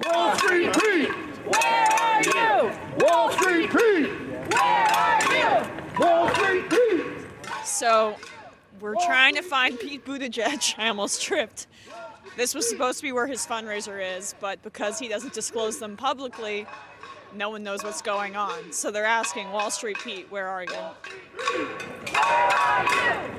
Wall Street Pete! Where are you? Wall Street Pete! Where are you? Wall Street Pete! So, we're trying to find Pete Buttigieg. I almost tripped. This was supposed to be where his fundraiser is, but because he doesn't disclose them publicly, no one knows what's going on. So they're asking, Wall Street Pete, where are you?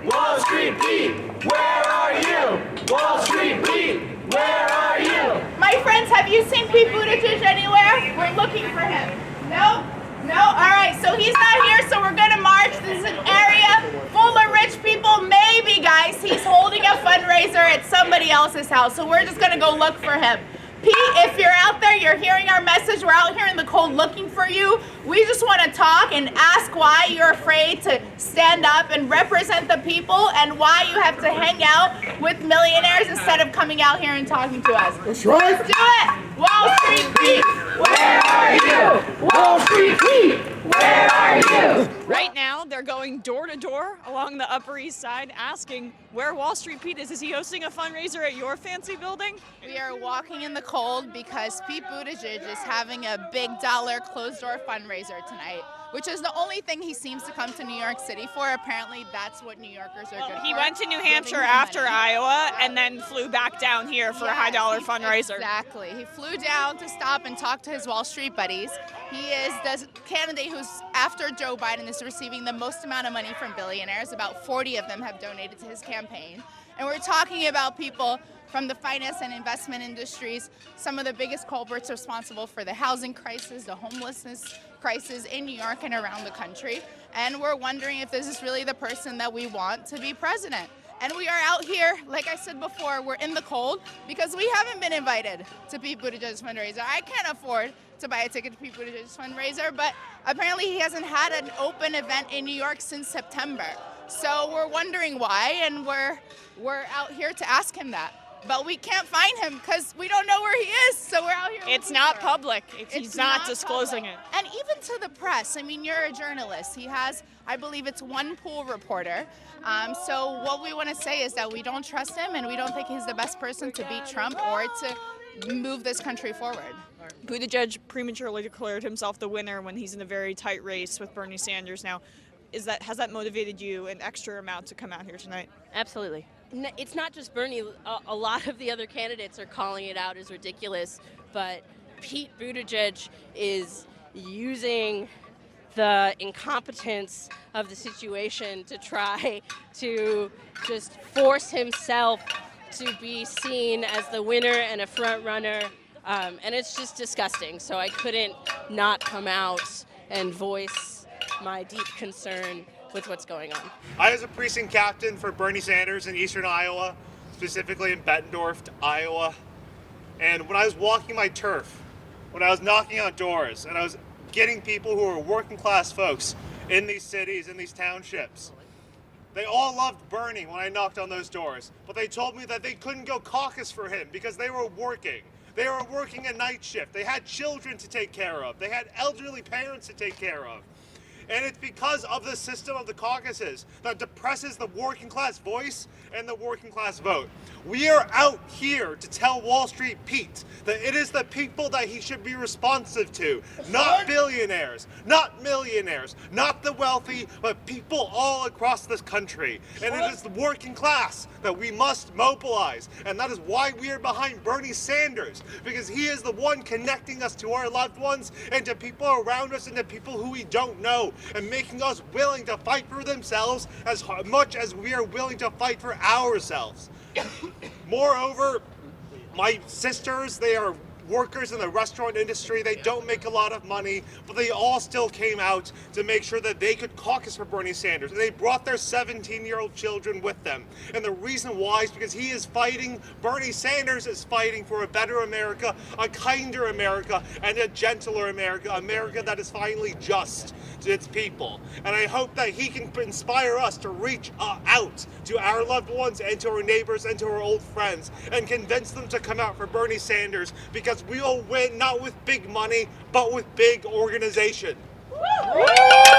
Wall Street Pete! Where are you? Wall Street Pete! Where are you? My friends, have you seen Pete Buttigieg anywhere? We're looking for him. No? No? Alright, so he's not here, so we're gonna march. This is an area full of rich people. Maybe, guys, he's holding a fundraiser at somebody else's house, so we're just gonna go look for him. Pete, if you're out there, you're hearing our message, we're out here in the cold looking for you. We just want to talk and ask why you're afraid to stand up and represent the people and why you have to hang out with millionaires instead of coming out here and talking to us. That's right. Let's do it! Wall Street Pete, Where are you? Wall Street Pete! Where are you? Right now, they're going door to door along the Upper East Side asking where Wall Street Pete is. Is he hosting a fundraiser at your fancy building? We are walking in the cold because Pete Buttigieg is having a big dollar closed-door fundraiser tonight, which is the only thing he seems to come to New York City for. Apparently, that's what New Yorkers are good for. He went to New Hampshire Giving him after money. Iowa and then flew back down here for a high-dollar fundraiser. Exactly. He flew down to stop and talk to his Wall Street buddies. He is the candidate who's, after Joe Biden, is receiving the most amount of money from billionaires. About 40 of them have donated to his campaign. And we're talking about people from the finance and investment industries, some of the biggest culprits responsible for the housing crisis, the homelessness crisis in New York and around the country. And we're wondering if this is really the person that we want to be president. And we are out here, like I said before, we're in the cold because we haven't been invited to Pete Buttigieg's fundraiser. I can't afford to buy a ticket to Pete Buttigieg's fundraiser, but apparently he hasn't had an open event in New York since September. So we're wondering why, and we're out here to ask him that. But we can't find him because we don't know where he is, so we're out here. It's not public. He's not disclosing it. And even to the press, I mean, you're a journalist. He has, I believe it's one pool reporter. So what we want to say is that we don't trust him and we don't think he's the best person to beat Trump or to move this country forward. Buttigieg prematurely declared himself the winner when he's in a very tight race with Bernie Sanders now. Has that motivated you an extra amount to come out here tonight? Absolutely. It's not just Bernie. A lot of the other candidates are calling it out as ridiculous, but Pete Buttigieg is using the incompetence of the situation to try to just force himself to be seen as the winner and a front runner, and it's just disgusting. So I couldn't not come out and voice my deep concern with what's going on. I was a precinct captain for Bernie Sanders in eastern Iowa, specifically in Bettendorf, Iowa. And when I was walking my turf, when I was knocking on doors, and I was getting people who were working class folks in these cities, in these townships, they all loved Bernie when I knocked on those doors. But they told me that they couldn't go caucus for him because they were working. They were working a night shift. They had children to take care of. They had elderly parents to take care of. And it's because of the system of the caucuses that depresses the working class voice and the working class vote. We are out here to tell Wall Street Pete that it is the people that he should be responsive to, not billionaires, not millionaires, not the wealthy, but people all across this country. And it is the working class that we must mobilize. And that is why we are behind Bernie Sanders, because he is the one connecting us to our loved ones and to people around us and to people who we don't know, and making us willing to fight for themselves as much as we are willing to fight for ourselves. Moreover, my sisters, they are workers in the restaurant industry. They don't make a lot of money, but they all still came out to make sure that they could caucus for Bernie Sanders. And they brought their 17-year-old children with them. And the reason why is because he is fighting, Bernie Sanders is fighting for a better America, a kinder America, and a gentler America, America that is finally just to its people. And I hope that he can inspire us to reach out to our loved ones and to our neighbors and to our old friends and convince them to come out for Bernie Sanders, because we will win not with big money, but with big organization. Woo!